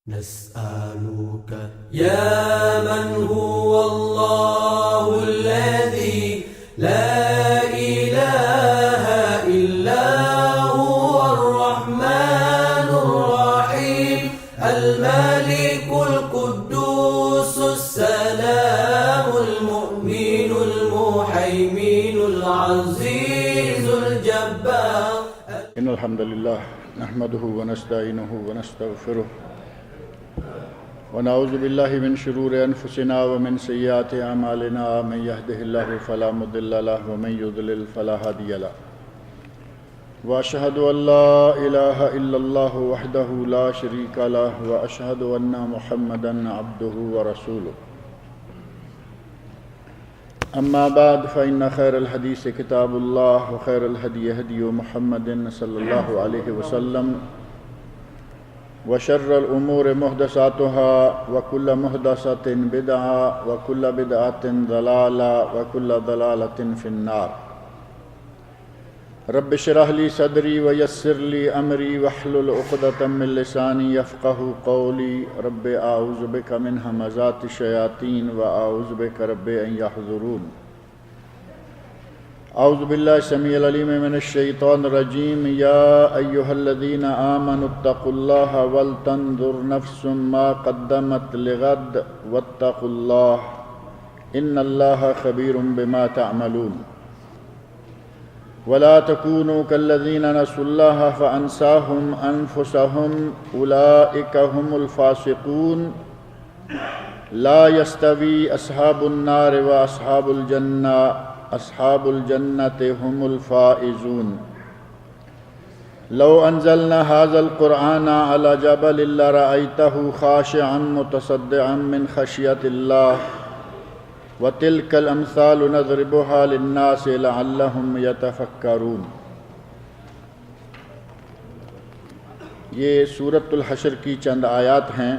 نسألك يا من هو الله الذي لا إله إلا هو الرحمن الرحيم الملك القدوس السلام المؤمن المهيمن العزيز الجبار. إن الحمد لله نحمده ونستعينه ونستغفره ونعوذ بالله من شرور أنفسنا ومن سيئات أعمالنا من يهده الله فلا مضل له ومن يضلل فلا هادي له وأشهد أن لا إله إلا الله وحده لا شريك له وأشهد أن محمدا عبده ورسوله. أما بعد فإن خير الحديث كتاب الله وخير الهدي هدي محمد صلى الله عليه وسلم وشر الأمور محدثاتها وكل محدثة بدعة وكل بدعة ضلالة وكل ضلالة في النار. رب اشرح لي صدري ويسر لي أمري واحلل عقدة من لساني يفقه قولي. رب أعوذ بك من همزات الشياطين وأعوذ بك رب أن يحضرون. أعوذ بالله السميع العليم من الشيطان الرجيم. يا أيها الذين آمنوا اتقوا الله ولتنظر نفس ما قدمت لغد واتقوا الله إن الله خبير بما تعملون. ولا تكونوا كالذين نسوا الله فأنساهم أنفسهم أولئك هم الفاسقون. لا يستوي أصحاب النار وأصحاب الجنة أصحاب الجنة هم الفائزون. لو أنزلنا هذا القرآن على جبل لرأيته خاشعا متصدعا من خشية الله وتلك الأمثال نضربها للناس لعلهم يتفكرون. یہ سورۃ الحشر کی چند آیات ہیں،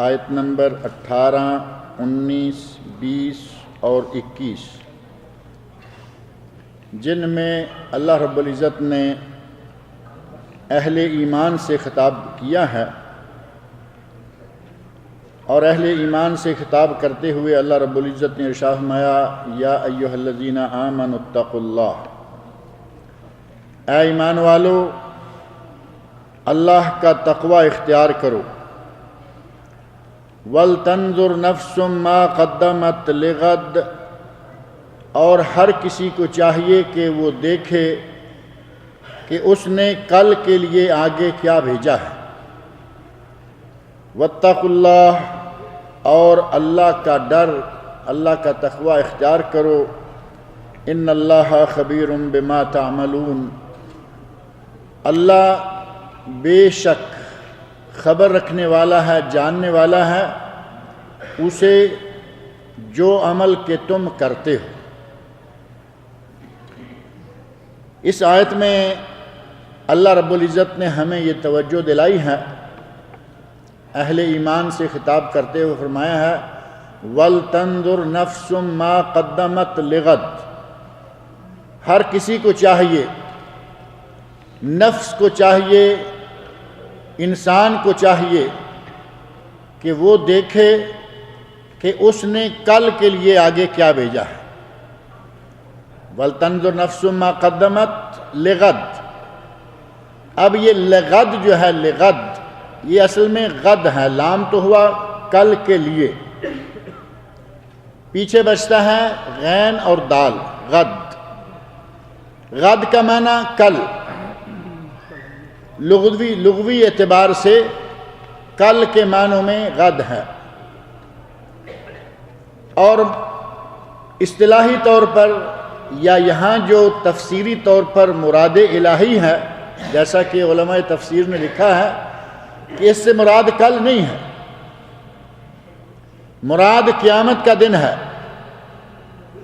آیت نمبر 18، 19، 20 اور 21، جن میں اللہ رب العزت نے اہل ایمان سے خطاب کیا ہے، اور اہل ایمان سے خطاب کرتے ہوئے اللہ رب العزت نے ارشاد فرمایا یا ایھا الذین آمنوا اتقوا اللہ، اے ایمان والو اللہ کا تقوی اختیار کرو. وَلْتَنْظُرْ نَفْسٌ مَا قَدَّمَتْ لِغَدٍ، اور ہر کسی کو چاہیے کہ وہ دیکھے کہ اس نے کل کے لیے آگے کیا بھیجا ہے. وَاتَّقُوا اللَّهَ، اور اللہ کا ڈر، اللہ کا تقوی اختیار کرو. ان اللہ خبیر بما تعملون، اللہ بے شک خبر رکھنے والا ہے، جاننے والا ہے اسے جو عمل کہ تم کرتے ہو. اس آیت میں اللہ رب العزت نے ہمیں یہ توجہ دلائی ہے، اہل ایمان سے خطاب کرتے ہوئے فرمایا ہے وَلْتَنْظُرْ نَفْسٌ مَا قَدَّمَتْ لِغَدٍ. ہر کسی کو چاہیے، نفس کو چاہیے، انسان کو چاہیے کہ وہ دیکھے کہ اس نے کل کے لیے آگے کیا بھیجا ہے. وَلْتَنْظُرْ نَفْسٌ مَا قَدَّمَتْ لِغَدٍ. اب یہ لغد جو ہے، لغد یہ اصل میں غد ہے، لام تو ہوا کل کے لیے، پیچھے بچتا ہے غین اور دال، غد. غد کا معنی کل، لغوی اعتبار سے کل کے معنوں میں غد ہے، اور اصطلاحی طور پر یا یہاں جو تفسیری طور پر مراد الہی ہے، جیسا کہ علماء تفسیر نے لکھا ہے کہ اس سے مراد کل نہیں ہے، مراد قیامت کا دن ہے،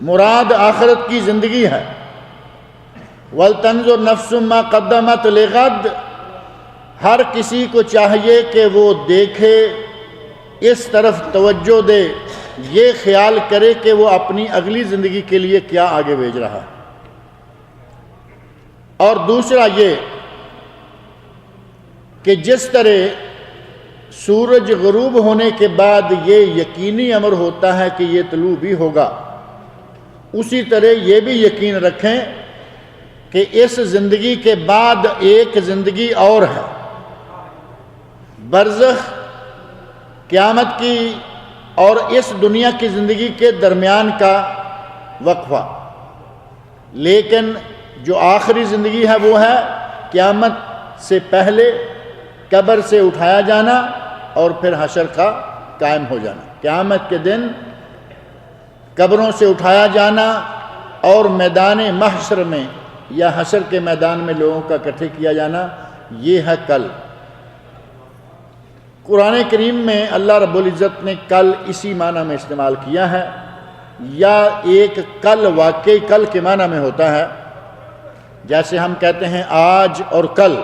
مراد آخرت کی زندگی ہے. وَلْتَنْظُرْ نَفْسٌ مَا قَدَّمَتْ لِغَدٍ، ہر کسی کو چاہیے کہ وہ دیکھے، اس طرف توجہ دے، یہ خیال کرے کہ وہ اپنی اگلی زندگی کے لیے کیا آگے بھیج رہا ہے. اور دوسرا یہ کہ جس طرح سورج غروب ہونے کے بعد یہ یقینی امر ہوتا ہے کہ یہ طلوع بھی ہوگا، اسی طرح یہ بھی یقین رکھیں کہ اس زندگی کے بعد ایک زندگی اور ہے، برزخ، قیامت کی اور اس دنیا کی زندگی کے درمیان کا وقفہ۔ لیکن جو آخری زندگی ہے وہ ہے قیامت سے پہلے قبر سے اٹھایا جانا اور پھر حشر کا قائم ہو جانا۔ قیامت کے دن قبروں سے اٹھایا جانا اور میدان محشر میں یا حشر کے میدان میں لوگوں کا اکٹھے کیا جانا، یہ ہے کل۔ قرآن کریم میں اللہ رب العزت نے کل اسی معنی میں استعمال کیا ہے، یا ایک کل واقعی کل کے معنی میں ہوتا ہے، جیسے ہم کہتے ہیں آج اور کل،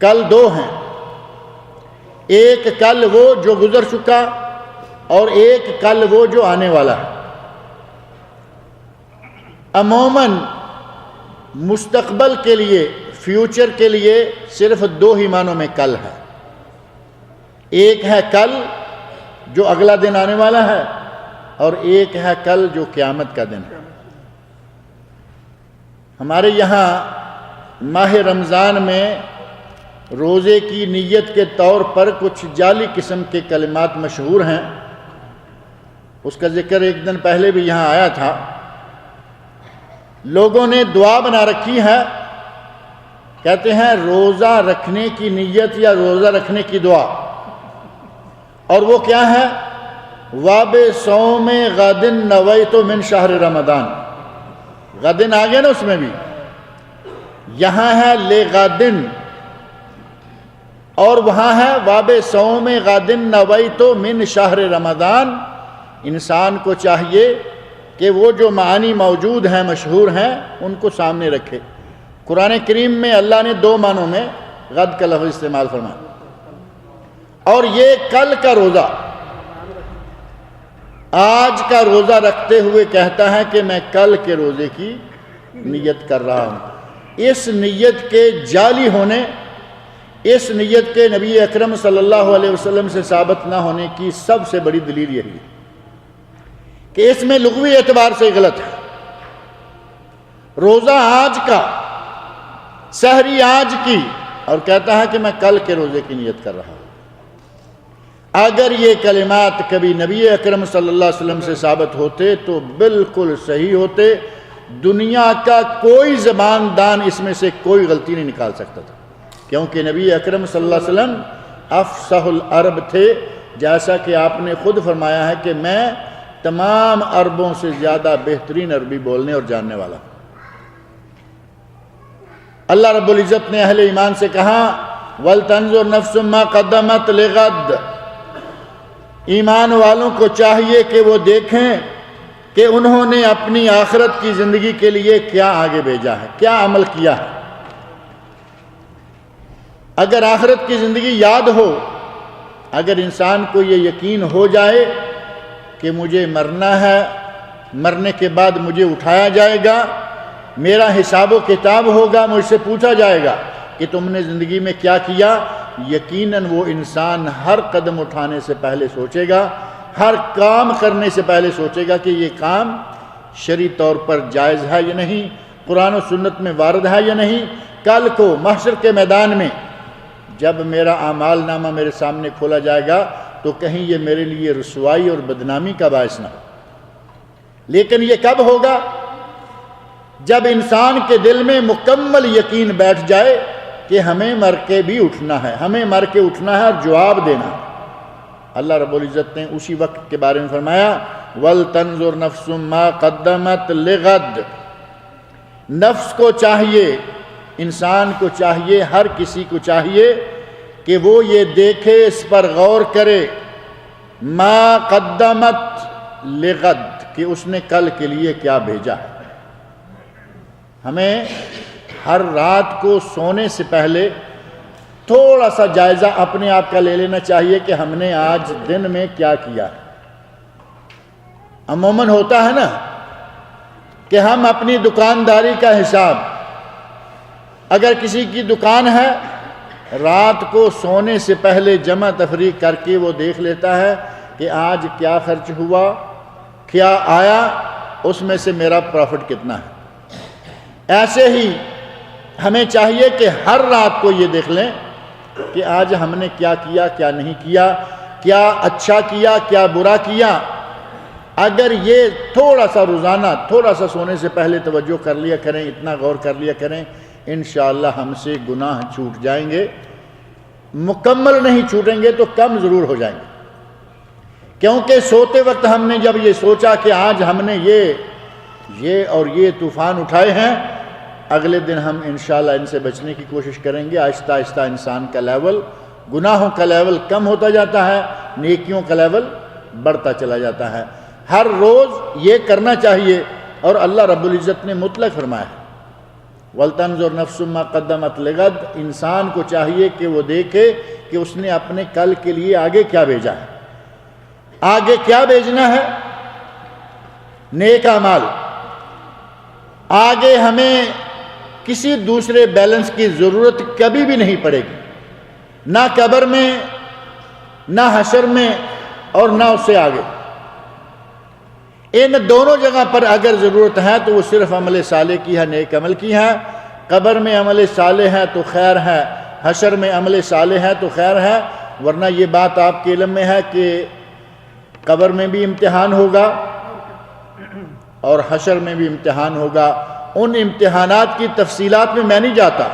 کل دو ہیں، ایک کل وہ جو گزر چکا اور ایک کل وہ جو آنے والا ہے۔ عموماً مستقبل کے لیے، فیوچر کے لیے صرف دو ہی معنوں میں کل ہے، ایک ہے کل جو اگلا دن آنے والا ہے، اور ایک ہے کل جو قیامت کا دن ہے۔ ہمارے یہاں ماہ رمضان میں روزے کی نیت کے طور پر کچھ جعلی قسم کے کلمات مشہور ہیں، اس کا ذکر ایک دن پہلے بھی یہاں آیا تھا۔ لوگوں نے دعا بنا رکھی ہے، کہتے ہیں روزہ رکھنے کی نیت یا روزہ رکھنے کی دعا، اور وہ کیا ہے؟ واب صوم غد نویت من شہر رمضان، غدن آ گیا نا اس میں بھی، یہاں ہے لے غدن اور وہاں ہے واب صوم غد نویت من شہر رمضان۔ انسان کو چاہیے کہ وہ جو معانی موجود ہیں، مشہور ہیں، ان کو سامنے رکھے۔ قرآن کریم میں اللہ نے دو معنوں میں غد کا لفظ استعمال فرمایا، اور یہ کل کا روزہ، آج کا روزہ رکھتے ہوئے کہتا ہے کہ میں کل کے روزے کی نیت کر رہا ہوں۔ اس نیت کے جعلی ہونے، اس نیت کے نبی اکرم صلی اللہ علیہ وسلم سے ثابت نہ ہونے کی سب سے بڑی دلیل یہی ہے کہ اس میں لغوی اعتبار سے غلط ہے۔ روزہ آج کا، سحری آج کی، اور کہتا ہے کہ میں کل کے روزے کی نیت کر رہا ہوں۔ اگر یہ کلمات کبھی نبی اکرم صلی اللہ علیہ وسلم سے ثابت ہوتے تو بالکل صحیح ہوتے، دنیا کا کوئی زبان دان اس میں سے کوئی غلطی نہیں نکال سکتا تھا، کیونکہ نبی اکرم صلی اللہ علیہ وسلم افصح العرب تھے، جیسا کہ آپ نے خود فرمایا ہے کہ میں تمام عربوں سے زیادہ بہترین عربی بولنے اور جاننے والا ہوں۔ اللہ رب العزت نے اہل ایمان سے کہا وَلْتَنْظُرْ نَفْسٌ مَا قَدَّمَتْ لِغَدٍ، ایمان والوں کو چاہیے کہ وہ دیکھیں کہ انہوں نے اپنی آخرت کی زندگی کے لیے کیا آگے بھیجا ہے، کیا عمل کیا ہے۔ اگر آخرت کی زندگی یاد ہو، اگر انسان کو یہ یقین ہو جائے کہ مجھے مرنا ہے، مرنے کے بعد مجھے اٹھایا جائے گا، میرا حساب و کتاب ہوگا، مجھ سے پوچھا جائے گا کہ تم نے زندگی میں کیا کیا، یقیناً وہ انسان ہر قدم اٹھانے سے پہلے سوچے گا، ہر کام کرنے سے پہلے سوچے گا کہ یہ کام شرعی طور پر جائز ہے یا نہیں، قرآن و سنت میں وارد ہے یا نہیں۔ کل کو محشر کے میدان میں جب میرا اعمال نامہ میرے سامنے کھولا جائے گا تو کہیں یہ میرے لیے رسوائی اور بدنامی کا باعث نہ ہو۔ لیکن یہ کب ہوگا؟ جب انسان کے دل میں مکمل یقین بیٹھ جائے کہ ہمیں مر کے بھی اٹھنا ہے، ہمیں مر کے اٹھنا ہے اور جواب دینا ہے۔ اللہ رب العزت نے اسی وقت کے بارے میں فرمایا وَلْتَنْظُرْ نَفْسٌ مَا قَدَّمَتْ لِغَدٍ، نفس کو چاہیے، انسان کو چاہیے، ہر کسی کو چاہیے کہ وہ یہ دیکھے، اس پر غور کرے، ما قدمت لغد، کہ اس نے کل کے لیے کیا بھیجا ہے۔ ہمیں ہر رات کو سونے سے پہلے تھوڑا سا جائزہ اپنے آپ کا لے لینا چاہیے کہ ہم نے آج دن میں کیا کیا ہے۔ عموماً ہوتا ہے نا کہ ہم اپنی دکانداری کا حساب، اگر کسی کی دکان ہے رات کو سونے سے پہلے جمع تفریق کر کے وہ دیکھ لیتا ہے کہ آج کیا خرچ ہوا، کیا آیا، اس میں سے میرا پروفٹ کتنا ہے۔ ایسے ہی ہمیں چاہیے کہ ہر رات کو یہ دیکھ لیں کہ آج ہم نے کیا کیا، کیا نہیں کیا، کیا اچھا کیا، کیا برا کیا۔ اگر یہ تھوڑا سا روزانہ تھوڑا سا سونے سے پہلے توجہ کر لیا کریں، اتنا غور کر لیا کریں، انشاءاللہ ہم سے گناہ چھوٹ جائیں گے۔ مکمل نہیں چھوٹیں گے تو کم ضرور ہو جائیں گے، کیونکہ سوتے وقت ہم نے جب یہ سوچا کہ آج ہم نے یہ اور یہ طوفان اٹھائے ہیں، اگلے دن ہم انشاءاللہ ان سے بچنے کی کوشش کریں گے۔ آہستہ آہستہ انسان کا لیول، گناہوں کا لیول کم ہوتا جاتا ہے، نیکیوں کا لیول بڑھتا چلا جاتا ہے۔ ہر روز یہ کرنا چاہیے، اور اللہ رب العزت نے مطلق فرمایا ہے وَلْتَنْظُرْ نَفْسٌ مَا قَدَّمَتْ لِغَدٍ۔ انسان کو چاہیے کہ وہ دیکھے کہ اس نے اپنے کل کے لیے آگے کیا بھیجا ہے، آگے کیا بھیجنا ہے، نیک اعمال۔ آگے ہمیں کسی دوسرے بیلنس کی ضرورت کبھی بھی نہیں پڑے گی، نہ قبر میں، نہ حشر میں، اور نہ اس سے آگے۔ ان دونوں جگہ پر اگر ضرورت ہے تو وہ صرف عمل صالح کی ہے، نیک عمل کی ہے۔ قبر میں عمل صالح ہے تو خیر ہے، حشر میں عمل صالح ہے تو خیر ہے، ورنہ یہ بات آپ کے علم میں ہے کہ قبر میں بھی امتحان ہوگا اور حشر میں بھی امتحان ہوگا۔ ان امتحانات کی تفصیلات میں نہیں جاتا۔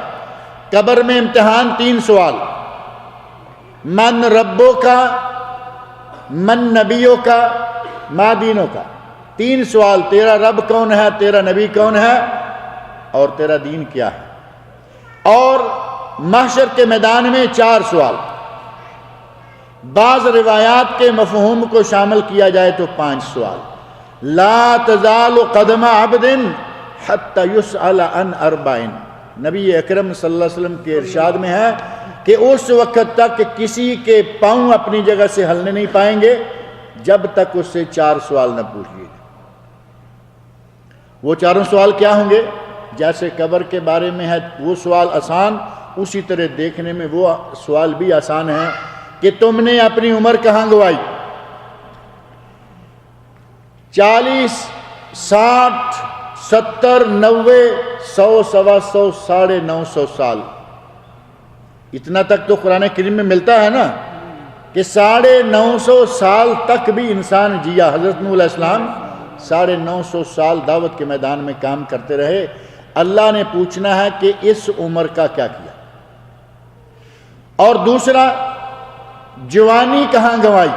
قبر میں امتحان 3 سوال، من ربوں کا، من نبیوں کا، ما دینوں کا۔ 3 سوال، تیرا رب کون ہے، تیرا نبی کون ہے، اور تیرا دین کیا ہے۔ اور محشر کے میدان میں 4 سوال، بعض روایات کے مفہوم کو شامل کیا جائے تو 5 سوال۔ لا تزال قدم عبد حتی یسأل عن 4۔ نبی اکرم صلی اللہ علیہ وسلم کے ارشاد میں ہے کہ اس وقت تک کسی کے پاؤں اپنی جگہ سے ہلنے نہیں پائیں گے جب تک اس سے 4 سوال نہ پوچھ لیے۔ وہ 4 سوال کیا ہوں گے؟ جیسے قبر کے بارے میں ہے وہ سوال آسان، اسی طرح دیکھنے میں وہ سوال بھی آسان ہے کہ تم نے اپنی عمر کہاں گوائی؟ 40، 60، 70، 90، 100، 125، 950 سال۔ اتنا تک تو قرآن کریم میں ملتا ہے نا کہ 950 سال تک بھی انسان جیا۔ حضرت نوح علیہ السلام 950 سال دعوت کے میدان میں کام کرتے رہے۔ اللہ نے پوچھنا ہے کہ اس عمر کا کیا کیا۔ اور دوسرا، جوانی کہاں گنوائی؟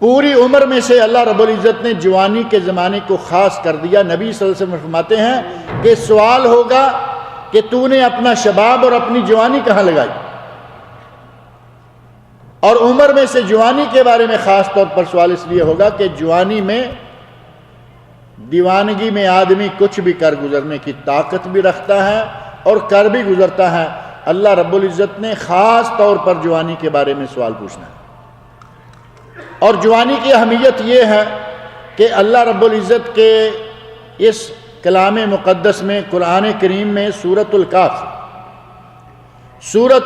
پوری عمر میں سے اللہ رب العزت نے جوانی کے زمانے کو خاص کر دیا۔ نبی صلی اللہ علیہ وسلم فرماتے ہیں کہ سوال ہوگا کہ تو نے اپنا شباب اور اپنی جوانی کہاں لگائی۔ اور عمر میں سے جوانی کے بارے میں خاص طور پر سوال اس لیے ہوگا کہ جوانی میں، دیوانگی میں آدمی کچھ بھی کر گزرنے کی طاقت بھی رکھتا ہے اور کر بھی گزرتا ہے۔ اللہ رب العزت نے خاص طور پر جوانی کے بارے میں سوال پوچھنا ہے۔ اور جوانی کی اہمیت یہ ہے کہ اللہ رب العزت کے اس کلام مقدس میں، قرآن کریم میں سورۃ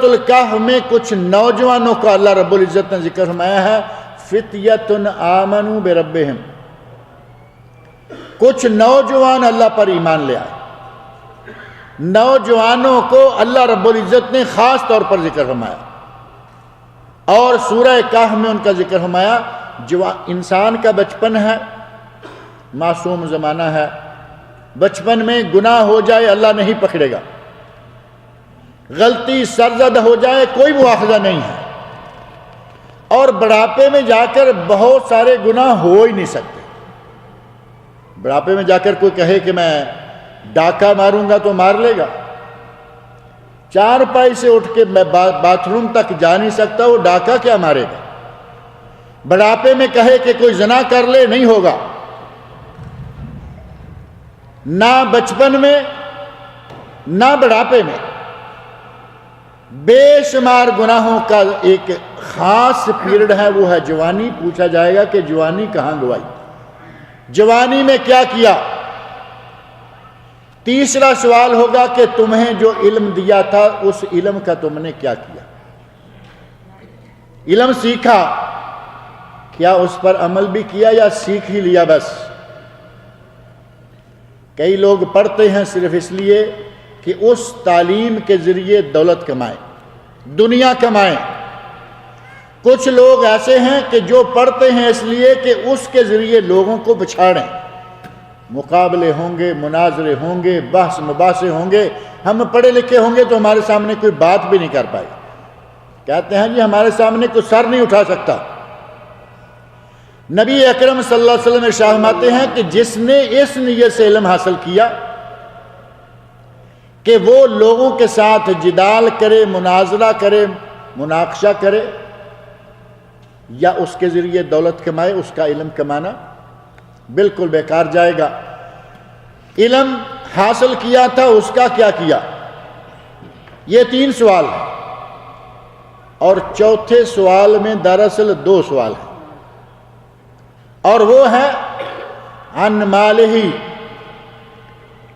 الکہف میں کچھ نوجوانوں کا اللہ رب العزت نے ذکر فرمایا ہے، فتیۃ آمنوا بربہم۔ کچھ نوجوان اللہ پر ایمان لے آئے۔ نوجوانوں کو اللہ رب العزت نے خاص طور پر ذکر فرمایا، اور سورہ کہف میں ان کا ذکر فرمایا۔ انسان کا بچپن ہے، معصوم زمانہ ہے، بچپن میں گناہ ہو جائے اللہ نہیں پکڑے گا، غلطی سرزد ہو جائے کوئی مواخذہ نہیں ہے، اور بڑھاپے میں جا کر بہت سارے گناہ ہو ہی نہیں سکتے۔ بڑھاپے میں جا کر کوئی کہے کہ میں ڈاکہ ماروں گا تو مار لے گا، 4 پائی سے اٹھ کے میں باتھ روم تک جا نہیں سکتا، وہ ڈاکہ کیا مارے گا۔ بڑھاپے میں کہے کہ کوئی زنا کر لے، نہیں ہوگا۔ نہ بچپن میں نہ بڑھاپے میں بے شمار گناہوں کا ایک خاص پیریڈ ہے، وہ ہے جوانی۔ پوچھا جائے گا کہ جوانی کہاں گوائی، جوانی میں کیا کیا۔ تیسرا سوال ہوگا کہ تمہیں جو علم دیا تھا اس علم کا تم نے کیا کیا؟ علم سیکھا، کیا اس پر عمل بھی کیا یا سیکھ ہی لیا بس؟ کئی لوگ پڑھتے ہیں صرف اس لیے کہ اس تعلیم کے ذریعے دولت کمائیں، دنیا کمائیں۔ کچھ لوگ ایسے ہیں کہ جو پڑھتے ہیں اس لیے کہ اس کے ذریعے لوگوں کو بچھاڑیں، مقابلے ہوں گے، مناظرے ہوں گے، بحث مباحثے ہوں گے، ہم پڑھے لکھے ہوں گے تو ہمارے سامنے کوئی بات بھی نہیں کر پائے، کہتے ہیں جی ہمارے سامنے کوئی سر نہیں اٹھا سکتا۔ نبی اکرم صلی اللہ علیہ وسلم ارشاد فرماتے ہیں کہ جس نے اس نیت سے علم حاصل کیا کہ وہ لوگوں کے ساتھ جدال کرے، مناظرہ کرے، مناقشہ کرے یا اس کے ذریعے دولت کمائے، اس کا علم کمانا بالکل بیکار جائے گا۔ علم حاصل کیا تھا، اس کا کیا کیا؟ یہ 3 سوال ہیں، اور چوتھے سوال میں دراصل 2 سوال ہیں، اور وہ ہے عن مالہ،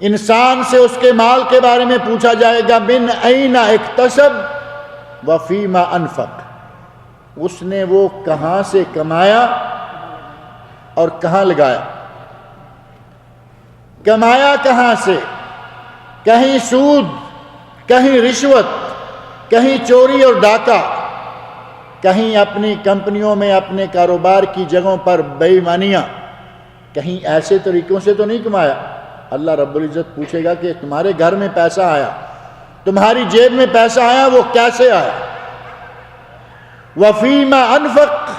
انسان سے اس کے مال کے بارے میں پوچھا جائے گا، من این اکتسب وفیما انفق، اس نے وہ کہاں سے کمایا اور کہاں لگایا؟ کمایا کہاں سے؟ کہیں سود، کہیں رشوت، کہیں چوری اور ڈاکہ، کہیں اپنی کمپنیوں میں اپنے کاروبار کی جگہوں پر بے ایمانیاں، کہیں ایسے طریقوں سے تو نہیں کمایا۔ اللہ رب العزت پوچھے گا کہ تمہارے گھر میں پیسہ آیا، تمہاری جیب میں پیسہ آیا، وہ کیسے آیا؟ وفیما انفق،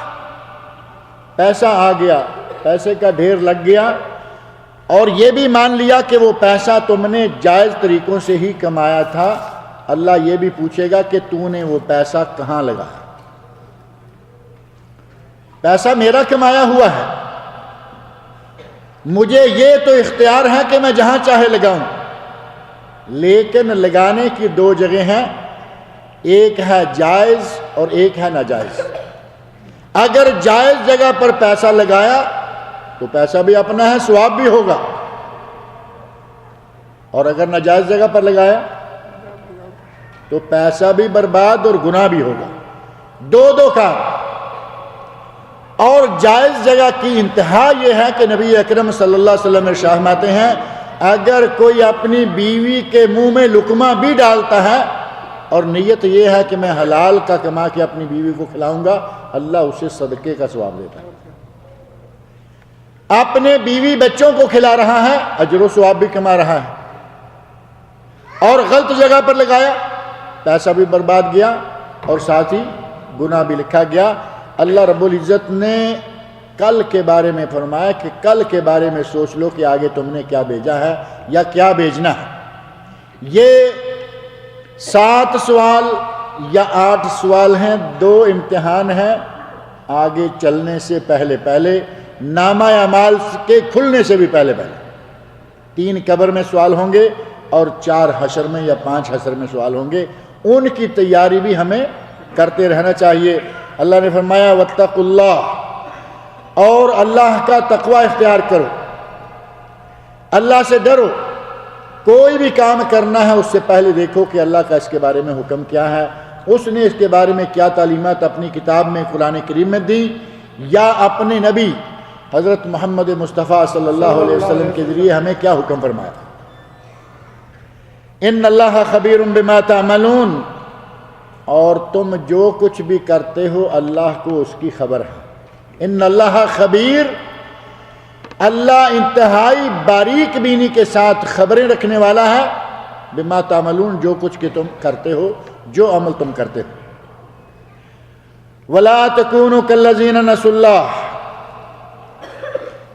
پیسہ آ گیا، پیسے کا ڈھیر لگ گیا، اور یہ بھی مان لیا کہ وہ پیسہ تم نے جائز طریقوں سے ہی کمایا تھا، اللہ یہ بھی پوچھے گا کہ تو نے وہ پیسہ کہاں لگایا؟ پیسہ میرا کمایا ہوا ہے، مجھے یہ تو اختیار ہے کہ میں جہاں چاہے لگاؤں، لیکن لگانے کی 2 جگہ ہیں، ایک ہے جائز اور ایک ہے ناجائز۔ اگر جائز جگہ پر پیسہ لگایا تو پیسہ بھی اپنا ہے، ثواب بھی ہوگا، اور اگر ناجائز جگہ پر لگایا تو پیسہ بھی برباد اور گناہ بھی ہوگا، 2 کام۔ اور جائز جگہ کی انتہا یہ ہے کہ نبی اکرم صلی اللہ علیہ وسلم ارشاد فرماتے ہیں اگر کوئی اپنی بیوی کے منہ میں لقمہ بھی ڈالتا ہے اور نیت یہ ہے کہ میں حلال کا کما کے اپنی بیوی کو کھلاؤں گا، اللہ اسے صدقے کا ثواب دیتا ہے۔ اپنے بیوی بچوں کو کھلا رہا ہے، اجر و ثواب بھی کما رہا ہے، اور غلط جگہ پر لگایا، پیسہ بھی برباد گیا اور ساتھ ہی گناہ بھی لکھا گیا۔ اللہ رب العزت نے کل کے بارے میں فرمایا کہ کل کے بارے میں سوچ لو کہ آگے تم نے کیا بھیجا ہے یا کیا بھیجنا ہے۔ یہ 7 سوال یا 8 سوال ہیں، 2 امتحان ہیں آگے چلنے سے پہلے نامہ اعمال کے کھلنے سے بھی پہلے 3 قبر میں سوال ہوں گے اور 4 حشر میں یا 5 حشر میں سوال ہوں گے، ان کی تیاری بھی ہمیں کرتے رہنا چاہیے۔ اللہ نے فرمایا واتقوا اللہ، اور اللہ کا تقوی اختیار کرو، اللہ سے ڈرو، کوئی بھی کام کرنا ہے اس سے پہلے دیکھو کہ اللہ کا اس کے بارے میں حکم کیا ہے، اس نے اس کے بارے میں کیا تعلیمات اپنی کتاب میں قرآن کریم میں دی یا اپنے نبی حضرت محمد مصطفیٰ صلی اللہ علیہ وسلم کے ذریعے ہمیں کیا حکم فرمایا۔ ان اللہ خبیر بما تعملون، اور تم جو کچھ بھی کرتے ہو اللہ کو اس کی خبر ہے۔ ان اللہ خبیر، اللہ انتہائی باریک بینی کے ساتھ خبریں رکھنے والا ہے، بما تعملون، جو کچھ کہ تم کرتے ہو، جو عمل تم کرتے ہو۔ ولا تکونوا کالذین نسوا اللہ،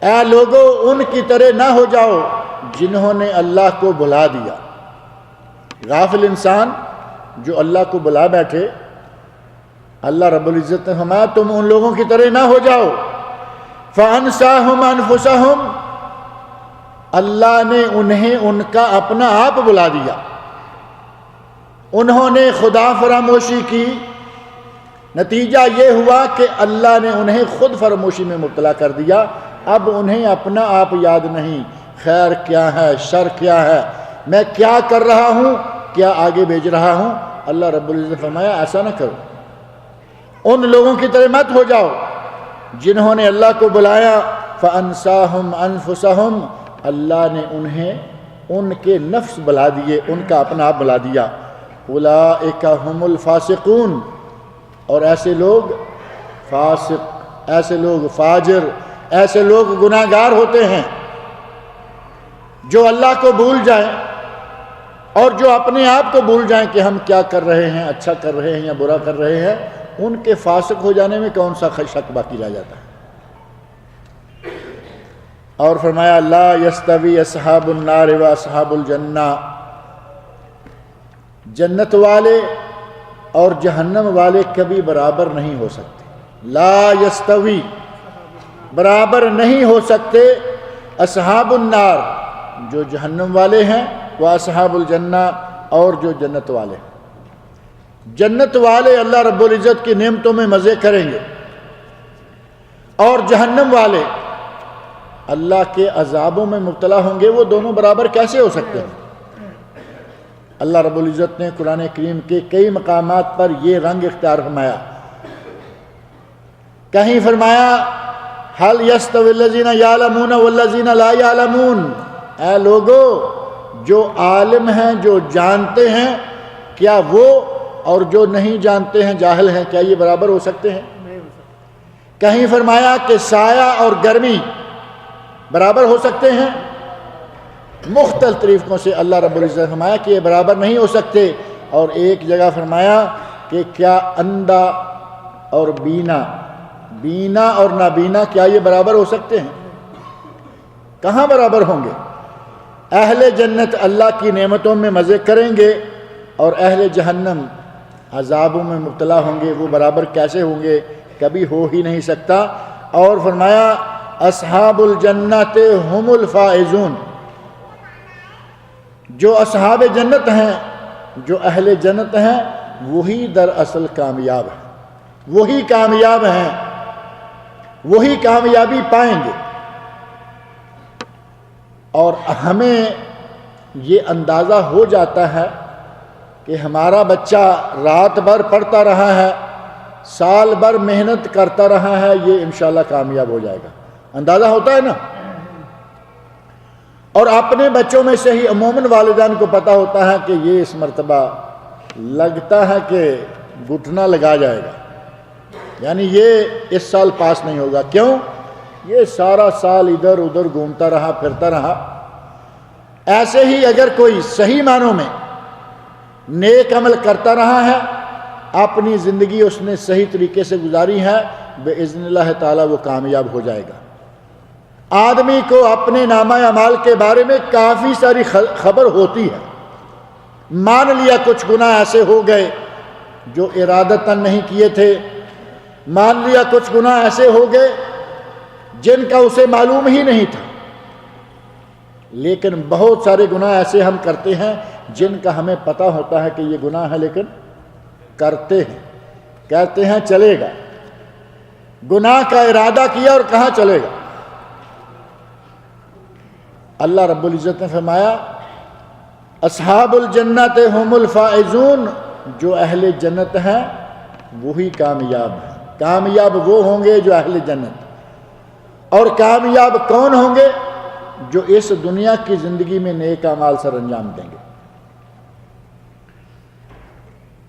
اے لوگو ان کی طرح نہ ہو جاؤ جنہوں نے اللہ کو بھلا دیا۔ غافل انسان جو اللہ کو بلا بیٹھے، اللہ رب العزت نے فرمایا تم ان لوگوں کی طرح نہ ہو جاؤ۔ فَأَنْسَاهُمْ أَنفُسَهُمْ، اللہ نے انہیں ان کا اپنا آپ بلا دیا، انہوں نے خدا فراموشی کی، نتیجہ یہ ہوا کہ اللہ نے انہیں خود فراموشی میں مبتلا کر دیا، اب انہیں اپنا آپ یاد نہیں، خیر کیا ہے، شر کیا ہے، میں کیا کر رہا ہوں، کیا آگے بھیج رہا ہوں۔ اللہ رب العزت نے فرمایا ایسا نہ کرو، ان لوگوں کی طرح مت ہو جاؤ جنہوں نے اللہ کو بلایا فَأَنْسَاهُمْ أَنفُسَهُمْ، اللہ نے انہیں ان کے نفس بلا دیے، ان کا اپنا آپ بلا دیا۔ أُولَئِكَ هُمُ الْفَاسِقُونَ، اور ایسے لوگ فاسق، ایسے لوگ فاجر، ایسے لوگ گناہ گار ہوتے ہیں جو اللہ کو بھول جائیں اور جو اپنے آپ کو بھول جائیں کہ ہم کیا کر رہے ہیں، اچھا کر رہے ہیں یا برا کر رہے ہیں۔ ان کے فاسق ہو جانے میں کون سا شک باقی رہ جاتا ہے۔ اور فرمایا لا یستوی اصحاب النار و اصحاب الجنہ، جنت والے اور جہنم والے کبھی برابر نہیں ہو سکتے۔ لا یستوی، برابر نہیں ہو سکتے، اصحاب النار، جو جہنم والے ہیں، وہ اصحاب الجنہ، اور جو جنت والے ہیں۔ جنت والے اللہ رب العزت کی نعمتوں میں مزے کریں گے، اور جہنم والے اللہ کے عذابوں میں مبتلا ہوں گے۔ وہ دونوں برابر کیسے ہو سکتے ہیں؟ اللہ رب العزت نے قرآن کریم کے کئی مقامات پر یہ رنگ اختیار فرمایا۔ کہیں فرمایا هل يستوي الذين يعلمون والذين لا يعلمون، اے لوگو جو عالم ہیں، جو جانتے ہیں، کیا وہ اور جو نہیں جانتے ہیں، جاہل ہیں، کیا یہ برابر ہو سکتے ہیں؟ کہیں فرمایا کہ سایہ اور گرمی برابر ہو سکتے ہیں۔ مختلف طریقوں سے اللہ رب العزت نے فرمایا کہ یہ برابر نہیں ہو سکتے۔ اور ایک جگہ فرمایا کہ کیا اندھا اور بینا، بینا اور نابینا، کیا یہ برابر ہو سکتے ہیں؟ کہاں برابر ہوں گے؟ اہل جنت اللہ کی نعمتوں میں مزے کریں گے، اور اہل جہنم عذابوں میں مبتلا ہوں گے۔ وہ برابر کیسے ہوں گے؟ کبھی ہو ہی نہیں سکتا۔ اور فرمایا اصحاب الجنت ہم الفائزون، جو اصحاب جنت ہیں، جو اہل جنت ہیں، وہی دراصل کامیاب ہیں، وہی کامیاب ہیں، وہی کامیابی پائیں گے۔ اور ہمیں یہ اندازہ ہو جاتا ہے کہ ہمارا بچہ رات بھر پڑھتا رہا ہے، سال بھر محنت کرتا رہا ہے، یہ انشاءاللہ کامیاب ہو جائے گا۔ اندازہ ہوتا ہے نا۔ اور اپنے بچوں میں سے ہی عموماً والدین کو پتہ ہوتا ہے کہ یہ اس مرتبہ لگتا ہے کہ گھٹنا لگا جائے گا، یعنی یہ اس سال پاس نہیں ہوگا۔ کیوں؟ یہ سارا سال ادھر ادھر گھومتا رہا، پھرتا رہا۔ ایسے ہی اگر کوئی صحیح معنوں میں نیک عمل کرتا رہا ہے، اپنی زندگی اس نے صحیح طریقے سے گزاری ہے، باذن اللہ تعالیٰ وہ کامیاب ہو جائے گا۔ آدمی کو اپنے نامہ اعمال کے بارے میں کافی ساری خبر ہوتی ہے۔ مان لیا کچھ گناہ ایسے ہو گئے جو ارادتاً نہیں کیے تھے، مان لیا کچھ گناہ ایسے ہو گئے جن کا اسے معلوم ہی نہیں تھا، لیکن بہت سارے گناہ ایسے ہم کرتے ہیں جن کا ہمیں پتہ ہوتا ہے کہ یہ گناہ ہے، لیکن کرتے ہیں، کہتے ہیں چلے گا۔ گناہ کا ارادہ کیا اور کہاں چلے گا۔ اللہ رب العزت نے فرمایا اصحاب الجنت ہم الفائزون، جو اہل جنت ہیں وہی کامیاب ہیں۔ کامیاب وہ ہوں گے جو اہل جنت، اور کامیاب کون ہوں گے؟ جو اس دنیا کی زندگی میں نیک اعمال سر انجام دیں گے۔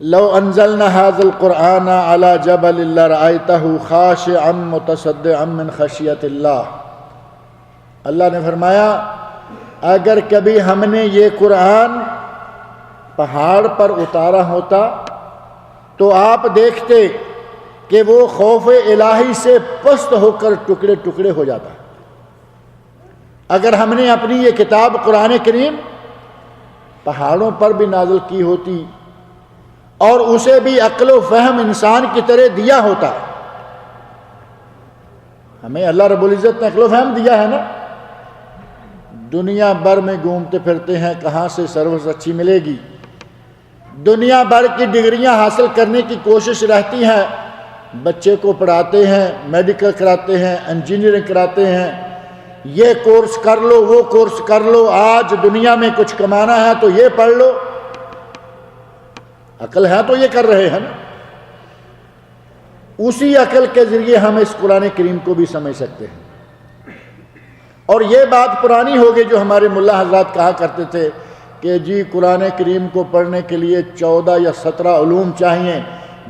لو انزلنا هذا القرآن على جبل لرأيته خاشعا متصدعا من خشیۃ اللہ، اللہ نے فرمایا اگر کبھی ہم نے یہ قرآن پہاڑ پر اتارا ہوتا تو آپ دیکھتے کہ وہ خوف الہی سے پست ہو کر ٹکڑے ٹکڑے ہو جاتا۔ اگر ہم نے اپنی یہ کتاب قرآن کریم پہاڑوں پر بھی نازل کی ہوتی اور اسے بھی عقل و فہم انسان کی طرح دیا ہوتا، ہمیں اللہ رب العزت نے عقل و فہم دیا ہے نا۔ دنیا بھر میں گھومتے پھرتے ہیں، کہاں سے سروس اچھی ملے گی، دنیا بھر کی ڈگریاں حاصل کرنے کی کوشش رہتی ہے، بچے کو پڑھاتے ہیں، میڈیکل کراتے ہیں، انجینئرنگ کراتے ہیں، یہ کورس کر لو وہ کورس کر لو، آج دنیا میں کچھ کمانا ہے تو یہ پڑھ لو، عقل ہے تو یہ کر رہے ہیں نا۔ اسی عقل کے ذریعے ہم اس قرآن کریم کو بھی سمجھ سکتے ہیں۔ اور یہ بات پرانی ہوگی جو ہمارے ملا حضرات کہا کرتے تھے کہ جی قرآن کریم کو پڑھنے کے لیے 14 یا 17 علوم چاہیے،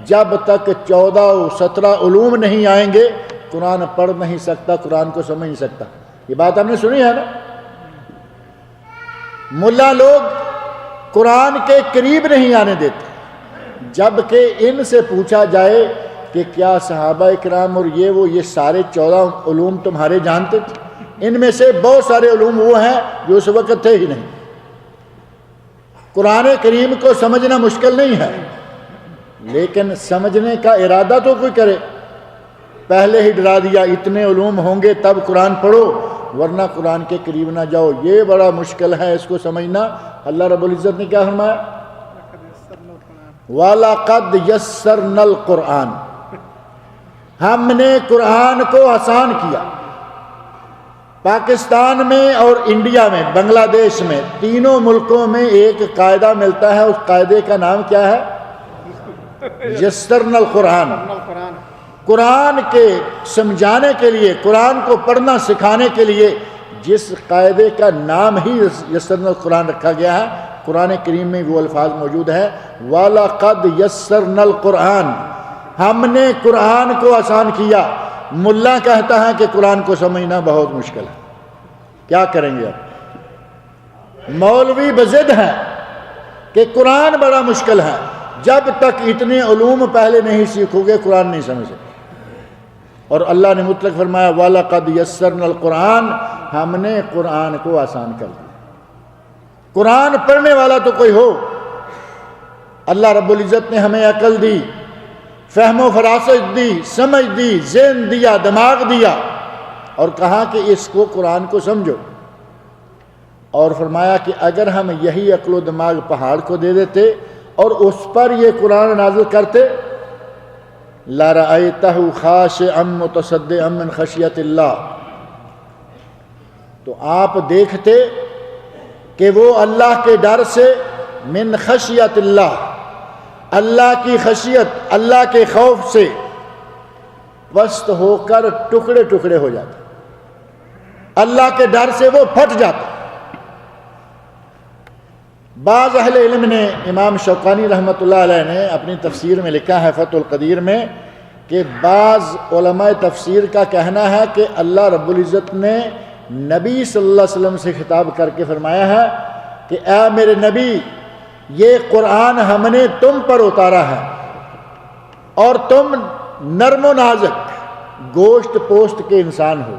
جب تک 14 و 17 علوم نہیں آئیں گے قرآن پڑھ نہیں سکتا، قرآن کو سمجھ نہیں سکتا۔ یہ بات ہم نے سنی ہے نا۔ ملا لوگ قرآن کے قریب نہیں آنے دیتے، جبکہ ان سے پوچھا جائے کہ کیا صحابہ اکرام اور یہ سارے 14 علوم تمہارے جانتے تھے؟ ان میں سے بہت سارے علوم وہ ہیں جو اس وقت تھے ہی نہیں۔ قرآن کریم کو سمجھنا مشکل نہیں ہے، لیکن سمجھنے کا ارادہ تو کوئی کرے۔ پہلے ہی ڈرا دیا اتنے علوم ہوں گے تب قرآن پڑھو، ورنہ قرآن کے قریب نہ جاؤ، یہ بڑا مشکل ہے اس کو سمجھنا۔ اللہ رب العزت نے کیا فرمایا؟ وَلَقَدْ يَسَّرْنَا الْقُرْآنَ، ہم نے قرآن کو آسان کیا۔ پاکستان میں اور انڈیا میں، بنگلہ دیش میں، تینوں ملکوں میں ایک قاعدہ ملتا ہے، اس قاعدے کا نام کیا ہے؟ یسرنا القرآن۔ قرآن کے سمجھانے کے لیے، قرآن کو پڑھنا سکھانے کے لیے جس قاعدے کا نام ہی یسرنا القرآن رکھا گیا ہے، قرآن کریم میں وہ الفاظ موجود ہے وَلَقَدْ يَسَّرْنَا الْقُرْآنَ، ہم نے قرآن کو آسان کیا۔ ملا کہتا ہے کہ قرآن کو سمجھنا بہت مشکل ہے، کیا کریں گے اب؟ مولوی بضد ہے کہ قرآن بڑا مشکل ہے، جب تک اتنے علوم پہلے نہیں سیکھو گے قرآن نہیں سمجھ سکتے۔ اور اللہ نے مطلق فرمایا وَلَقَدْ يَسَّرْنَا الْقُرْآنَ، ہم نے قرآن کو آسان کر دیا۔ قرآن پڑھنے والا تو کوئی ہو۔ اللہ رب العزت نے ہمیں عقل دی، فہم و فراست دی، سمجھ دی، ذہن دیا، دماغ دیا، اور کہا کہ اس کو قرآن کو سمجھو۔ اور فرمایا کہ اگر ہم یہی عقل و دماغ پہاڑ کو دے دیتے اور اس پر یہ قرآن نازل کرتے لَرَأَيْتَهُ خَاشِعًا مُتَصَدِّعًا مِّنْ خَشْيَةِ اللَّهِ، تو آپ دیکھتے کہ وہ اللہ کے ڈر سے، من خشیت اللہ، اللہ کی خشیت، اللہ کے خوف سے پست ہو کر ٹکڑے ٹکڑے ہو جاتا، اللہ کے ڈر سے وہ پھٹ جاتا۔ بعض اہل علم نے، امام شوکانی رحمۃ اللہ علیہ نے اپنی تفسیر میں لکھا ہے فتح القدیر میں کہ بعض علماء تفسیر کا کہنا ہے کہ اللہ رب العزت نے نبی صلی اللہ علیہ وسلم سے خطاب کر کے فرمایا ہے کہ اے میرے نبی، یہ قرآن ہم نے تم پر اتارا ہے اور تم نرم و نازک گوشت پوست کے انسان ہو۔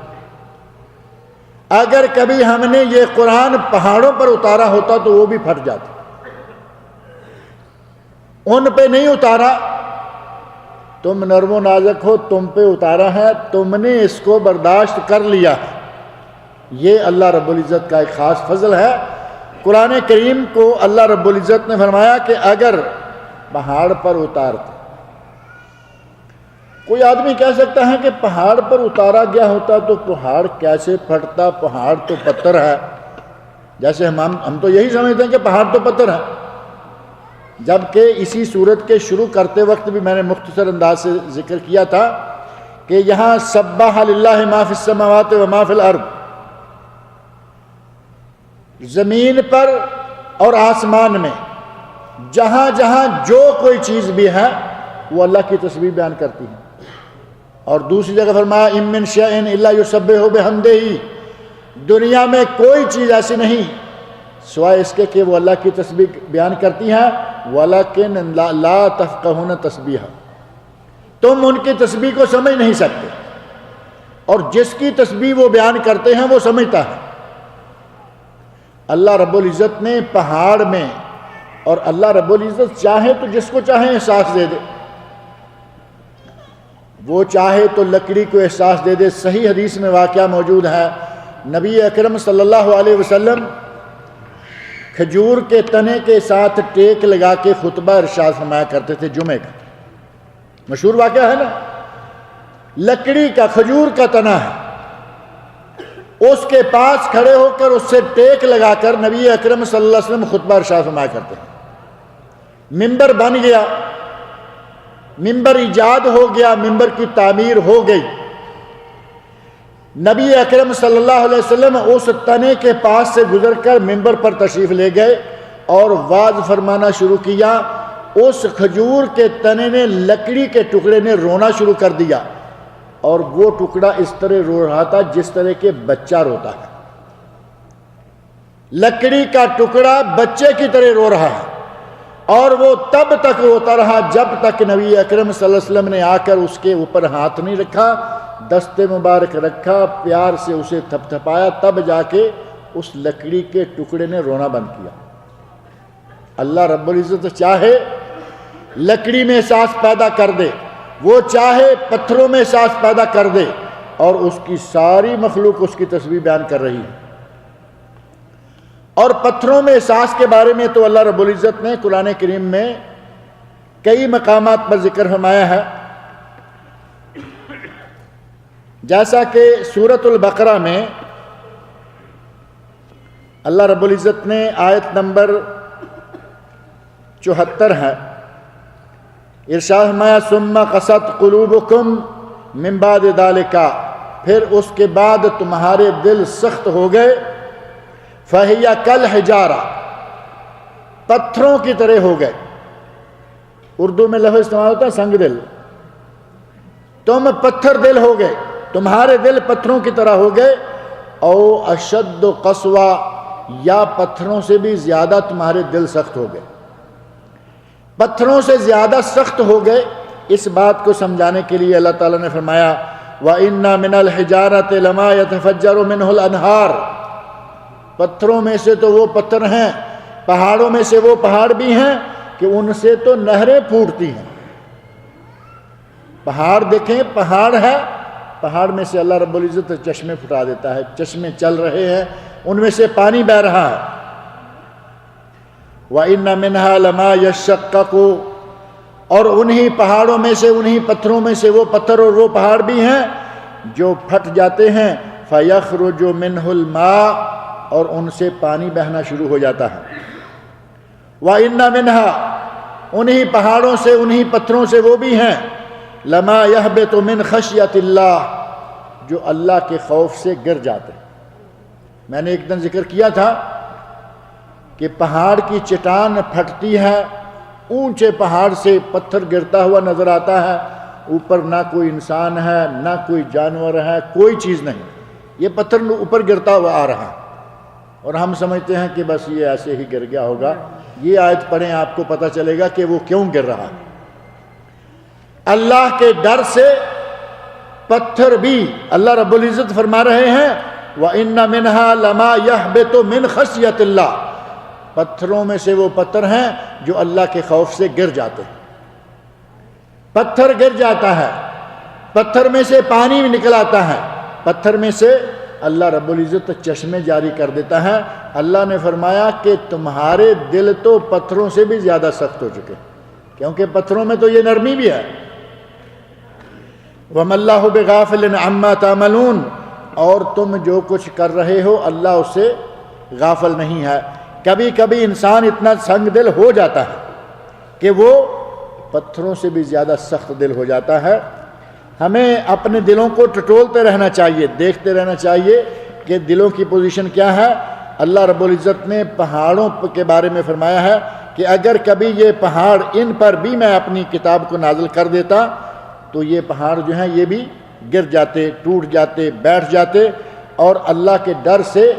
اگر کبھی ہم نے یہ قرآن پہاڑوں پر اتارا ہوتا تو وہ بھی پھٹ جاتا، ان پہ نہیں اتارا، تم نرم و نازک ہو، تم پہ اتارا ہے، تم نے اس کو برداشت کر لیا ہے۔ یہ اللہ رب العزت کا ایک خاص فضل ہے۔ قرآن کریم کو اللہ رب العزت نے فرمایا کہ اگر پہاڑ پر اتارتے، کوئی آدمی کہہ سکتا ہے کہ پہاڑ پر اتارا گیا ہوتا تو پہاڑ کیسے پھٹتا، پہاڑ تو پتھر ہے۔ جیسے ہم تو یہی سمجھتے ہیں کہ پہاڑ تو پتھر ہے، جبکہ اسی صورت کے شروع کرتے وقت بھی میں نے مختصر انداز سے ذکر کیا تھا کہ یہاں سبح للہ ما فی السماوات و ما فی الارض، زمین پر اور آسمان میں جہاں جہاں جو کوئی چیز بھی ہے وہ اللہ کی تسبیح بیان کرتی ہے۔ اور دوسری جگہ فرمایا ان من شیء الا یسبح بحمدہ، دنیا میں کوئی چیز ایسی نہیں سوائے اس کے کہ وہ اللہ کی تسبیح بیان کرتی ہیں، ولیکن لا تفقہون تسبیحہ، تم ان کی تسبیح کو سمجھ نہیں سکتے، اور جس کی تسبیح وہ بیان کرتے ہیں وہ سمجھتا ہے۔ اللہ رب العزت نے پہاڑ میں، اور اللہ رب العزت چاہے تو جس کو چاہے احساس دے دے، وہ چاہے تو لکڑی کو احساس دے دے۔ صحیح حدیث میں واقعہ موجود ہے، نبی اکرم صلی اللہ علیہ وسلم کھجور کے تنے کے ساتھ ٹیک لگا کے خطبہ ارشاد فرمایا کرتے تھے جمعے کا، مشہور واقعہ ہے نا، لکڑی کا، کھجور کا تنا ہے، اس کے پاس کھڑے ہو کر اس سے ٹیک لگا کر نبی اکرم صلی اللہ علیہ وسلم خطبہ ارشاد فرمایا کرتے ہیں۔ ممبر بن گیا، ممبر ایجاد ہو گیا، ممبر کی تعمیر ہو گئی۔ نبی اکرم صلی اللہ علیہ وسلم اس تنے کے پاس سے گزر کر ممبر پر تشریف لے گئے اور واعظ فرمانا شروع کیا۔ اس کھجور کے تنے نے، لکڑی کے ٹکڑے نے رونا شروع کر دیا، اور وہ ٹکڑا اس طرح رو رہا تھا جس طرح کے بچہ روتا ہے۔ لکڑی کا ٹکڑا بچے کی طرح رو رہا ہے، اور وہ تب تک روتا رہا جب تک نبی اکرم صلی اللہ علیہ وسلم نے آ کر اس کے اوپر ہاتھ نہیں رکھا، دست مبارک رکھا، پیار سے اسے تھپ تھپایا، تب جا کے اس لکڑی کے ٹکڑے نے رونا بند کیا۔ اللہ رب العزت چاہے لکڑی میں احساس پیدا کر دے، وہ چاہے پتھروں میں احساس پیدا کر دے، اور اس کی ساری مخلوق اس کی تسبیح بیان کر رہی ہے۔ اور پتھروں میں احساس کے بارے میں تو اللہ رب العزت نے قرآن کریم میں کئی مقامات پر ذکر فرمایا ہے، جیسا کہ سورۃ البقرہ میں اللہ رب العزت نے آیت نمبر 74 ہے، ارشاد فرمایا ثم قست قلوبکم من بعد ذلک، پھر اس کے بعد تمہارے دل سخت ہو گئے، فہی کالحجارہ، پتھروں کی طرح ہو گئے۔ اردو میں لفظ استعمال ہوتا ہے سنگ دل، تم پتھر دل ہو گئے، تمہارے دل پتھروں کی طرح ہو گئے، او اشد قسوہ، یا پتھروں سے بھی زیادہ تمہارے دل سخت ہو گئے۔ پتھروں سے زیادہ سخت ہو گئے، اس بات کو سمجھانے کے لیے اللہ تعالیٰ نے فرمایا وَإِنَّ مِنَ الْحِجَارَةِ لَمَا يَتَفَجَّرُ مِنْهُ الْأَنْهَارُ، پتھروں میں سے تو وہ پتھر ہیں، پہاڑوں میں سے وہ پہاڑ بھی ہیں کہ ان سے تو نہریں پھوٹتی ہیں۔ پہاڑ دیکھیں، پہاڑ ہے، پہاڑ میں سے اللہ رب العزت چشمے پھٹا دیتا ہے، چشمے چل رہے ہیں، ان میں سے پانی بہہ رہا ہے۔ وَإِنَّ مِنْهَا لَمَا يَشَّقَّقُ، اور انہی پہاڑوں میں سے، انہی پتھروں میں سے وہ پتھر اور وہ پہاڑ بھی ہیں جو پھٹ جاتے ہیں، فَيَخْرُجُ مِنْهُ الْمَاءُ، اور ان سے پانی بہنا شروع ہو جاتا ہے۔ وَإِنَّ مِنْهَا، انہی پہاڑوں سے، انہی پتھروں سے وہ بھی ہیں، لَمَا يَهْبِطُ مِنْ خَشْيَةِ اللَّهِ، جو اللہ کے خوف سے گر جاتے ہیں۔ میں نے ایک دن ذکر کیا تھا کہ پہاڑ کی چٹان پھٹتی ہے، اونچے پہاڑ سے پتھر گرتا ہوا نظر آتا ہے، اوپر نہ کوئی انسان ہے، نہ کوئی جانور ہے، کوئی چیز نہیں، یہ پتھر اوپر گرتا ہوا آ رہا ہے، اور ہم سمجھتے ہیں کہ بس یہ ایسے ہی گر گیا ہوگا۔ یہ آیت پڑھیں، آپ کو پتہ چلے گا کہ وہ کیوں گر رہا ہے۔ اللہ کے ڈر سے پتھر بھی اللہ رب العزت فرما رہے ہیں وَإِنَّ مِنْهَا لَمَا يَهْبِطُ مِنْ خَشْيَةِ اللَّهِ، پتھروں میں سے وہ پتھر ہیں جو اللہ کے خوف سے گر جاتے ہیں۔ پتھر گر جاتا ہے، پتھر میں سے پانی نکل آتا ہے، پتھر میں سے اللہ رب العزت چشمے جاری کر دیتا ہے۔ اللہ نے فرمایا کہ تمہارے دل تو پتھروں سے بھی زیادہ سخت ہو چکے، کیونکہ پتھروں میں تو یہ نرمی بھی ہے۔ وَمَا اللَّهُ بِغَافِلٍ عَمَّا تَعْمَلُونَ، اور تم جو کچھ کر رہے ہو اللہ اس سے غافل نہیں ہے۔ کبھی کبھی انسان اتنا سنگ دل ہو جاتا ہے کہ وہ پتھروں سے بھی زیادہ سخت دل ہو جاتا ہے۔ ہمیں اپنے دلوں کو ٹٹولتے رہنا چاہیے، دیکھتے رہنا چاہیے کہ دلوں کی پوزیشن کیا ہے۔ اللہ رب العزت نے پہاڑوں کے بارے میں فرمایا ہے کہ اگر کبھی یہ پہاڑ، ان پر بھی میں اپنی کتاب کو نازل کر دیتا تو یہ پہاڑ جو ہیں یہ بھی گر جاتے، ٹوٹ جاتے، بیٹھ جاتے، اور اللہ کے ڈر سے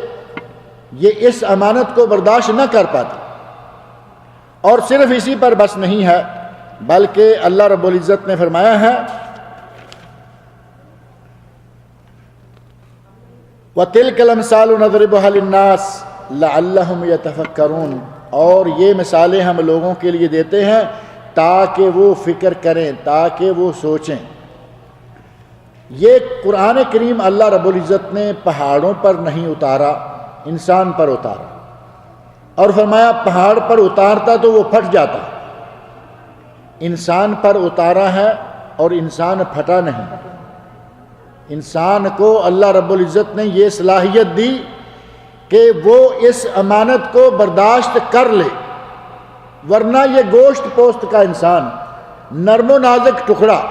یہ اس امانت کو برداشت نہ کر پاتے۔ اور صرف اسی پر بس نہیں ہے، بلکہ اللہ رب العزت نے فرمایا ہے وَتِلْكَ الْأَمْثَالُ نَضْرِبُهَا لِلنَّاسِ لَعَلَّهُمْ يَتَفَكَّرُونَ، اور یہ مثالیں ہم لوگوں کے لیے دیتے ہیں تاکہ وہ فکر کریں، تاکہ وہ سوچیں۔ یہ قرآن کریم اللہ رب العزت نے پہاڑوں پر نہیں اتارا، انسان پر اتارا، اور فرمایا پہاڑ پر اتارتا تو وہ پھٹ جاتا، انسان پر اتارا ہے اور انسان پھٹا نہیں۔ انسان کو اللہ رب العزت نے یہ صلاحیت دی کہ وہ اس امانت کو برداشت کر لے، ورنہ یہ گوشت پوست کا انسان، نرم و نازک ٹکڑا،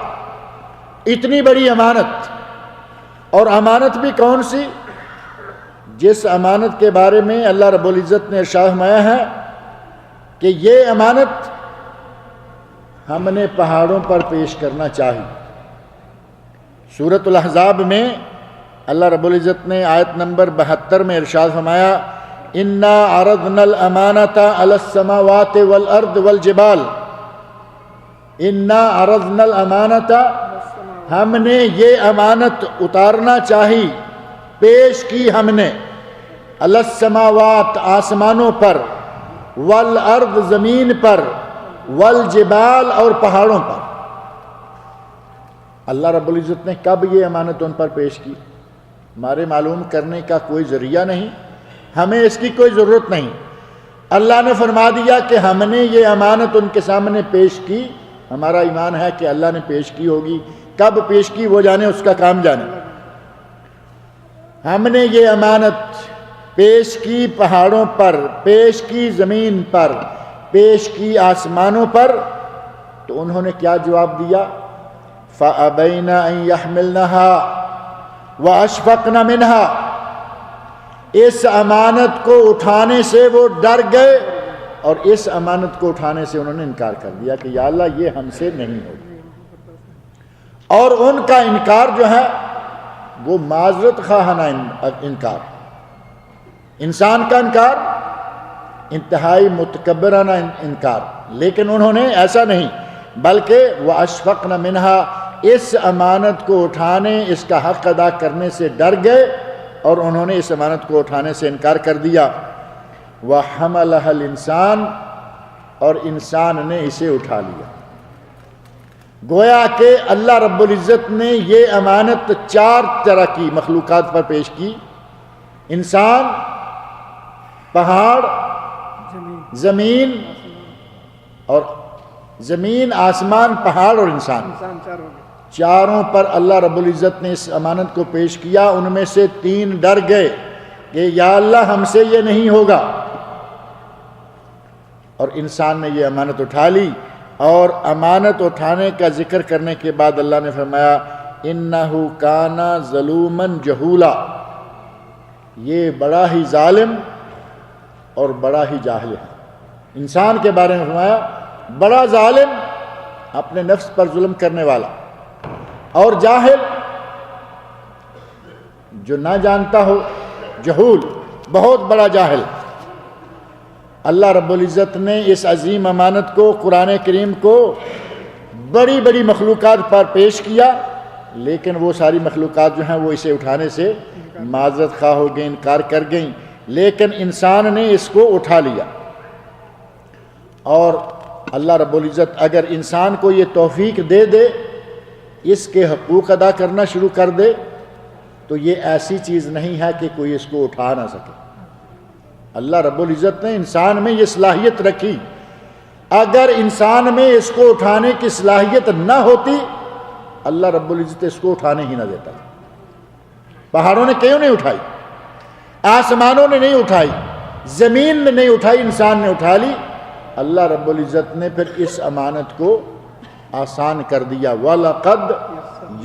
اتنی بڑی امانت، اور امانت بھی کون سی؟ جس امانت کے بارے میں اللہ رب العزت نے ارشاد فرمایا ہے کہ یہ امانت ہم نے پہاڑوں پر پیش کرنا چاہی۔ سورۃ الاحزاب میں اللہ رب العزت نے آیت نمبر 72 میں ارشاد فرمایا انا عرضنا الامانۃ علی السماوات والارض والجبال، انا عرضنا الامانۃ، ہم نے یہ امانت اتارنا چاہی، پیش کی ہم نے، علی السماوات آسمانوں پر، والارض زمین پر، والجبال اور پہاڑوں پر۔ اللہ رب العزت نے کب یہ امانت ان پر پیش کی؟ ہمارے معلوم کرنے کا کوئی ذریعہ نہیں، ہمیں اس کی کوئی ضرورت نہیں، اللہ نے فرما دیا کہ ہم نے یہ امانت ان کے سامنے پیش کی۔ ہمارا ایمان ہے کہ اللہ نے پیش کی ہوگی، کب پیش کی وہ جانے، اس کا کام جانے۔ ہم نے یہ امانت پیش کی پہاڑوں پر، پیش کی زمین پر، پیش کی آسمانوں پر، تو انہوں نے کیا جواب دیا؟ فَأَبَيْنَ أَن يَحْمِلْنَهَا وَأَشْفَقْنَ مِنْهَا، اس امانت کو اٹھانے سے وہ ڈر گئے، اور اس امانت کو اٹھانے سے انہوں نے انکار کر دیا کہ یا اللہ یہ ہم سے نہیں ہوگا۔ اور ان کا انکار جو ہے وہ معذرت خواہانہ انکار، انسان کا انکار، انتہائی متکبرانہ انکار، لیکن انہوں نے ایسا نہیں، بلکہ وَأَشْفَقْنَ مِنْهَا، اس امانت کو اٹھانے، اس کا حق ادا کرنے سے ڈر گئے، اور انہوں نے اس امانت کو اٹھانے سے انکار کر دیا۔ وَحَمَلَهَا الْإِنسان، اور انسان نے اسے اٹھا لیا۔ گویا کہ اللہ رب العزت نے یہ امانت 4 طرح کی مخلوقات پر پیش کی: انسان، پہاڑ، زمین، اور زمین، آسمان، پہاڑ اور انسان، چاروں پر اللہ رب العزت نے اس امانت کو پیش کیا۔ ان میں سے 3 ڈر گئے کہ یا اللہ ہم سے یہ نہیں ہوگا، اور انسان نے یہ امانت اٹھا لی۔ اور امانت اٹھانے کا ذکر کرنے کے بعد اللہ نے فرمایا انہو کانا ظلومن جہولا، یہ بڑا ہی ظالم اور بڑا ہی جاہل ہے۔ انسان کے بارے میں فرمایا بڑا ظالم، اپنے نفس پر ظلم کرنے والا، اور جاہل، جو نہ جانتا ہو، جہول، بہت بڑا جاہل۔ اللہ رب العزت نے اس عظیم امانت کو، قرآن کریم کو، بڑی بڑی مخلوقات پر پیش کیا، لیکن وہ ساری مخلوقات جو ہیں وہ اسے اٹھانے سے معذرت خواہ ہو گئیں، انکار کر گئیں، لیکن انسان نے اس کو اٹھا لیا۔ اور اللہ رب العزت اگر انسان کو یہ توفیق دے دے، اس کے حقوق ادا کرنا شروع کر دے، تو یہ ایسی چیز نہیں ہے کہ کوئی اس کو اٹھا نہ سکے۔ اللہ رب العزت نے انسان میں یہ صلاحیت رکھی، اگر انسان میں اس کو اٹھانے کی صلاحیت نہ ہوتی، اللہ رب العزت اس کو اٹھانے ہی نہ دیتا۔ پہاڑوں نے کیوں نہیں اٹھائی؟ آسمانوں نے نہیں اٹھائی، زمین نے نہیں اٹھائی، انسان نے اٹھا لی۔ اللہ رب العزت نے پھر اس امانت کو آسان کر دیا۔ وَلَقَدْ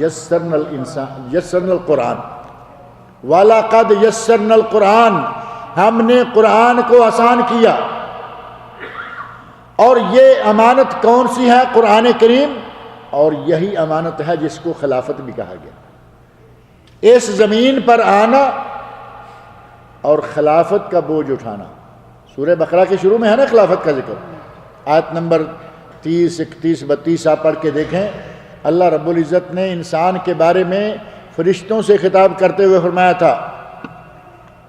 يَسَّرْنَا الْقُرْآنَ، وَلَقَدْ يَسَّرْنَا الْقُرْآنَ، ہم نے قرآن کو آسان کیا۔ اور یہ امانت کون سی ہے؟ قرآن کریم، اور یہی امانت ہے جس کو خلافت بھی کہا گیا۔ اس زمین پر آنا اور خلافت کا بوجھ اٹھانا۔ سورہ بقرہ کے شروع میں ہے نا خلافت کا ذکر، آیت نمبر 30، 31، 32 آپ پڑھ کے دیکھیں۔ اللہ رب العزت نے انسان کے بارے میں فرشتوں سے خطاب کرتے ہوئے فرمایا تھا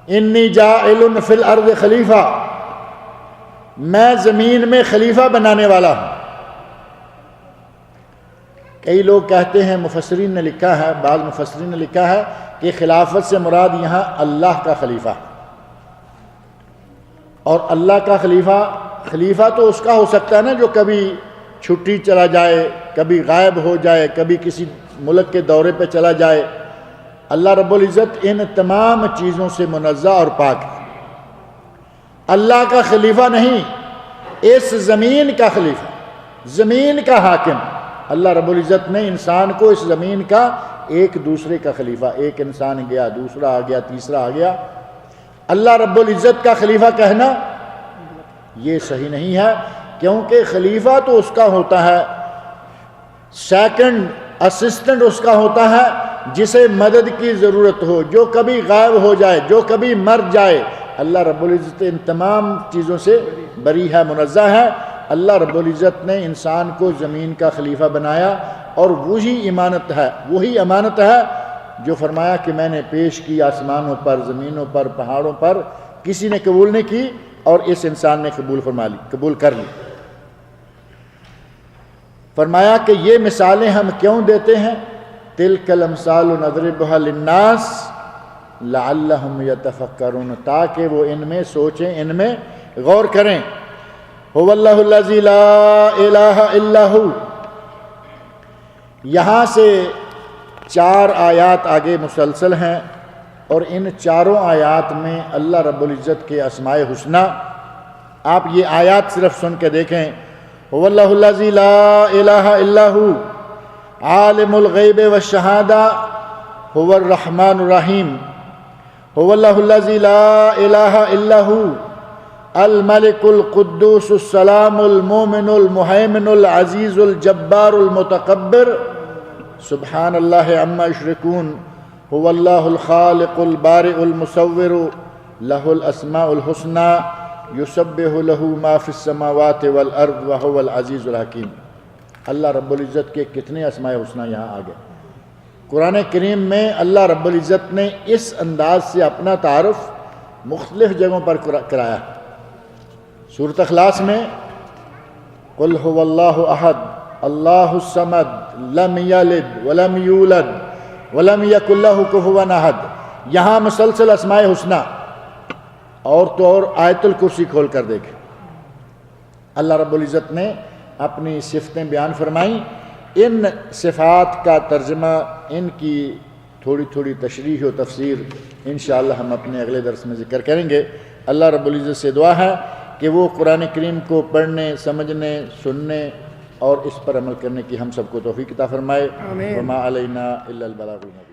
انی جاعل فی الارض خلیفہ، میں زمین میں خلیفہ بنانے والا ہوں۔ کئی لوگ کہتے ہیں، مفسرین نے لکھا ہے، بعض مفسرین نے لکھا ہے کہ خلافت سے مراد یہاں اللہ کا خلیفہ، اور اللہ کا خلیفہ تو اس کا ہو سکتا ہے نا جو کبھی چھٹی چلا جائے، کبھی غائب ہو جائے، کبھی کسی ملک کے دورے پہ چلا جائے، اللہ رب العزت ان تمام چیزوں سے منزہ اور پاک ہے۔ اللہ کا خلیفہ نہیں، اس زمین کا خلیفہ، زمین کا حاکم۔ اللہ رب العزت نے انسان کو اس زمین کا ایک دوسرے کا خلیفہ، ایک انسان گیا، دوسرا آ گیا، تیسرا آ گیا، اللہ رب العزت کا خلیفہ کہنا یہ صحیح نہیں ہے، کیونکہ خلیفہ تو اس کا ہوتا ہے، سیکنڈ اسسٹنٹ اس کا ہوتا ہے جسے مدد کی ضرورت ہو، جو کبھی غائب ہو جائے، جو کبھی مر جائے۔ اللہ رب العزت ان تمام چیزوں سے بری ہے، منزہ ہے۔ اللہ رب العزت نے انسان کو زمین کا خلیفہ بنایا، اور وہی امانت ہے جو فرمایا کہ میں نے پیش کی آسمانوں پر، زمینوں پر، پہاڑوں پر، کسی نے قبول نہیں کی اور اس انسان نے قبول کر لی۔ فرمایا کہ یہ مثالیں ہم کیوں دیتے ہیں؟ تلک الامثال نضربها للناس لعلهم يتفکرون، تاکہ وہ ان میں سوچیں، ان میں غور کریں۔ هو اللہ الذی لا الہ الا ہو۔ یہاں سے 4 آیات آگے مسلسل ہیں، اور ان چاروں آیات میں اللہ رب العزت کے اسماء حسنی، آپ یہ آیات صرف سن کے دیکھیں۔ هو اللہ الذی لا الہ الا ہو عالم الغیب والشہادہ هو الرحمن الرحیم۔ هو اللہ الذی لا الہ الا ہو الملک القدوس السلام المومن المہیمن العزیز الجبار المتکبر سبحان اللہ عما یشرکون۔ هو اللہ الخالق البارئ المصور لہ الاسماء الحسنی یسبح لہ ما فی السماوات والارض وہو العزیز الحکیم۔ اللہ رب العزت کے کتنے اسماء حسنی یہاں آگئے۔ قرآن کریم میں اللہ رب العزت نے اس انداز سے اپنا تعارف مختلف جگہوں پر کرایا۔ سورۃ اخلاص میں قل هو اللہ احد اللہ الصمد لم یلد ولم یولد ولم یکن لہ کفوا احد، یہاں مسلسل اسماء حسنی، اور تو اور آیت الکرسی کھول کر دیکھیں، اللہ رب العزت نے اپنی صفتیں بیان فرمائیں۔ ان صفات کا ترجمہ، ان کی تھوڑی تھوڑی تشریح و تفسیر انشاءاللہ ہم اپنے اگلے درس میں ذکر کریں گے۔ اللہ رب العزت سے دعا ہے کہ وہ قرآن کریم کو پڑھنے، سمجھنے، سننے اور اس پر عمل کرنے کی ہم سب کو توفیق عطا فرمائے۔ وما علینا الا البلاغ المبین۔